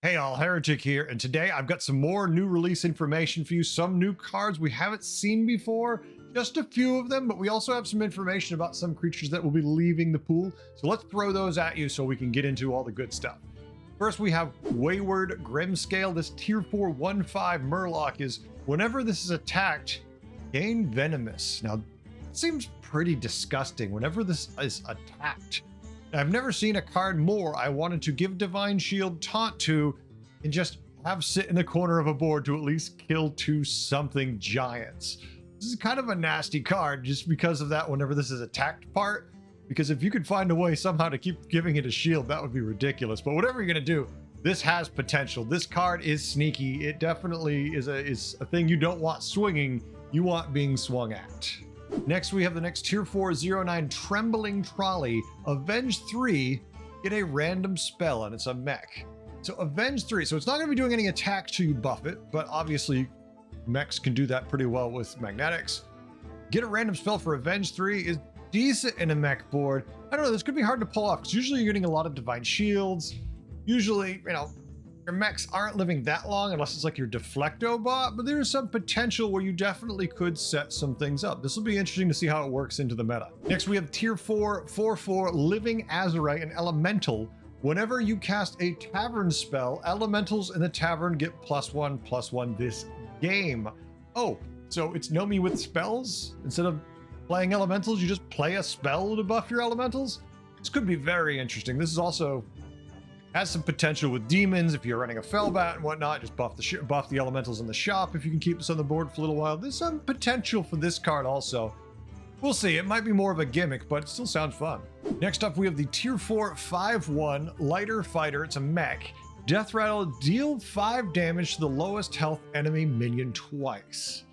Hey all, Heretic here, and today I've got some more new release information for you, some new cards we haven't seen before, just a few of them, but we also have some information about some creatures that will be leaving the pool, so let's throw those at you so we can get into all the good stuff. First we have Wayward Grimscale. This tier 4 1/5 Murloc is, whenever this is attacked, gain Venomous. Now, it seems pretty disgusting whenever this is attacked. I've never seen a card more I wanted to give Divine Shield Taunt to and just have sit in the corner of a board to at least kill 2 something giants. This is kind of a nasty card just because of that whenever this is attacked part, because if you could find a way somehow to keep giving it a shield, that would be ridiculous. But whatever you're going to do, this has potential. This card is sneaky. It definitely is a thing you don't want swinging, you want being swung at. Next, we have the next tier 4 09 Trembling Trolley. Avenge 3, get a random spell, and it's a mech. So Avenge 3, so it's not going to be doing any attacks till you buff it, but obviously mechs can do that pretty well with magnetics. Get a random spell for Avenge 3 is decent in a mech board. I don't know, this could be hard to pull off because usually you're getting a lot of divine shields. Usually, you know, your mechs aren't living that long unless it's like your Deflecto bot, but there's some potential where you definitely could set some things up. This will be interesting to see how it works into the meta. Next, we have tier 4 4/4 Living Azerite, an elemental. Whenever you cast a tavern spell, elementals in the tavern get +1/+1 this game. Oh, so it's know me with spells? Instead of playing elementals, you just play a spell to buff your elementals? This could be very interesting. This is also has some potential with demons. If you're running a Felbat and whatnot, just buff the elementals in the shop if you can keep this on the board for a little while. There's some potential for this card also. We'll see. It might be more of a gimmick, but it still sounds fun. Next up, we have the tier 4 5/1 Lighter Fighter. It's a mech. Death Rattle, deal 5 damage to the lowest health enemy minion twice.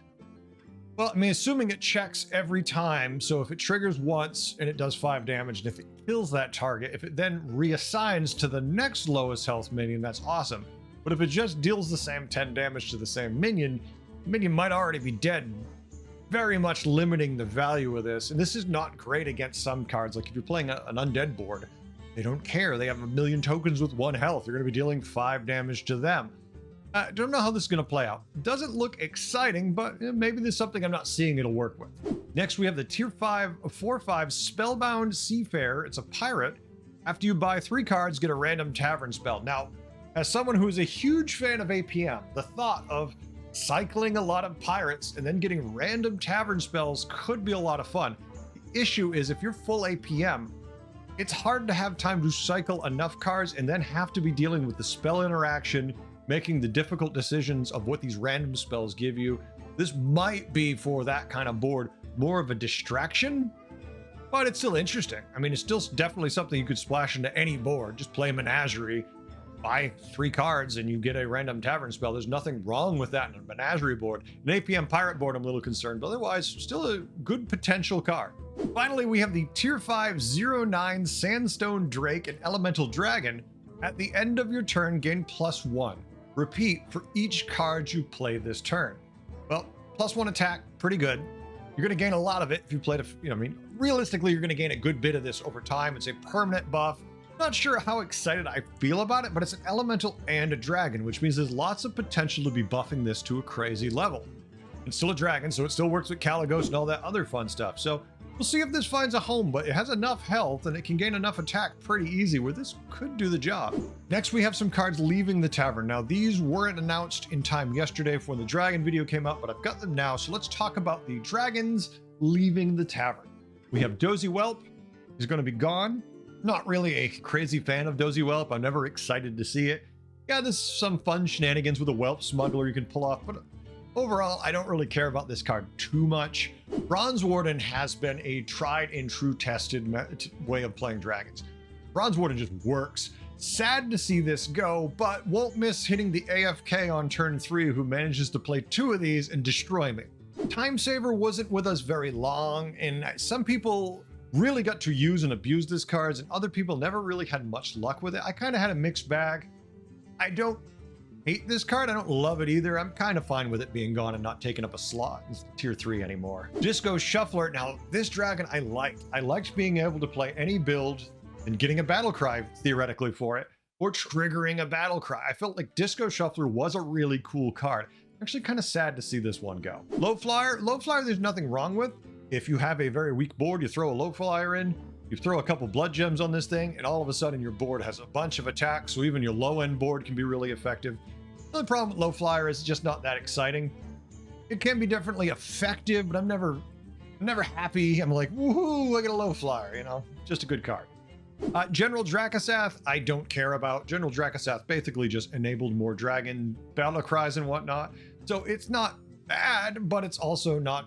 Well, I mean, assuming it checks every time, so if it triggers once and it does 5 damage, and if it kills that target, if it then reassigns to the next lowest health minion, that's awesome. But if it just deals the same 10 damage to the same minion, the minion might already be dead, very much limiting the value of this. And this is not great against some cards. Like if you're playing an undead board, they don't care. They have a million tokens with 1 health. You're going to be dealing 5 damage to them. I don't know how this is going to play out. Doesn't look exciting, but maybe there's something I'm not seeing it'll work with. Next, we have the tier 5 4/5 Spellbound Seafarer. It's a pirate. After you buy 3 cards, get a random tavern spell. Now, as someone who is a huge fan of APM, the thought of cycling a lot of pirates and then getting random tavern spells could be a lot of fun. The issue is if you're full APM, it's hard to have time to cycle enough cards and then have to be dealing with the spell interaction, making the difficult decisions of what these random spells give you. This might be, for that kind of board, more of a distraction, but it's still interesting. I mean, it's still definitely something you could splash into any board. Just play Menagerie, buy 3 cards, and you get a random tavern spell. There's nothing wrong with that in a Menagerie board. An APM Pirate board, I'm a little concerned, but otherwise, still a good potential card. Finally, we have the tier 5 09 Sandstone Drake, an Elemental Dragon. At the end of your turn, gain +1. Repeat for each card you play this turn. Well, +1 attack, pretty good. You're going to gain a lot of it if you played I mean, realistically, you're going to gain a good bit of this over time. It's a permanent buff. Not sure how excited I feel about it, but it's an elemental and a dragon, which means there's lots of potential to be buffing this to a crazy level. It's still a dragon, so it still works with Kaligos and all that other fun stuff. So we'll see if this finds a home, but it has enough health and it can gain enough attack pretty easy where this could do the job. Next, we have some cards leaving the tavern. Now, these weren't announced in time yesterday for when the dragon video came out, but I've got them now. So let's talk about the dragons leaving the tavern. We have Dozy Whelp. He's going to be gone. Not really a crazy fan of Dozy Whelp. I'm never excited to see it. Yeah, there's some fun shenanigans with a Whelp smuggler you can pull off, but overall, I don't really care about this card too much. Bronze Warden has been a tried and true tested way of playing dragons. Bronze Warden just works. Sad to see this go, but won't miss hitting the AFK on turn 3 who manages to play 2 of these and destroy me. Time Saver wasn't with us very long, and some people really got to use and abuse this card, and other people never really had much luck with it. I kind of had a mixed bag. I don't hate this card. I don't love it either. I'm kind of fine with it being gone and not taking up a slot in tier 3 anymore. Disco Shuffler. Now, this dragon I liked. I liked being able to play any build and getting a battle cry theoretically for it. or triggering a battle cry. I felt like Disco Shuffler was a really cool card. Actually kind of sad to see this one go. Low-Flier, there's nothing wrong with. If you have a very weak board, you throw a Low-Flier in, you throw a couple blood gems on this thing, and all of a sudden your board has a bunch of attacks, so even your low-end board can be really effective. The only problem with Low-Flier is just not that exciting. It can be definitely effective, but I'm never happy. I'm like, woohoo, look at a Low-Flier, you know, just a good card. General Drakkisath, I don't care about. General Drakkisath basically just enabled more dragon battle cries and whatnot. So it's not bad, but it's also not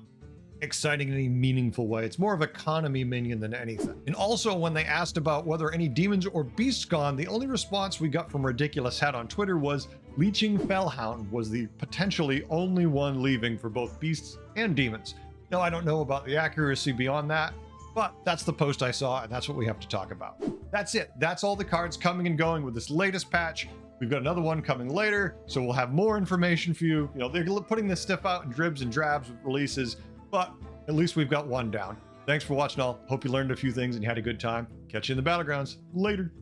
exciting in any meaningful way. It's more of economy minion than anything. And also when they asked about whether any demons or beasts gone, the only response we got from Ridiculous Hat on Twitter was Leeching Felhound was the potentially only one leaving for both beasts and demons. Now, I don't know about the accuracy beyond that, but that's the post I saw, and that's what we have to talk about. That's it. That's all the cards coming and going with this latest patch. We've got another one coming later, so we'll have more information for you. You know, they're putting this stuff out in dribs and drabs with releases, but at least we've got one down. Thanks for watching all. Hope you learned a few things and you had a good time. Catch you in the Battlegrounds. Later.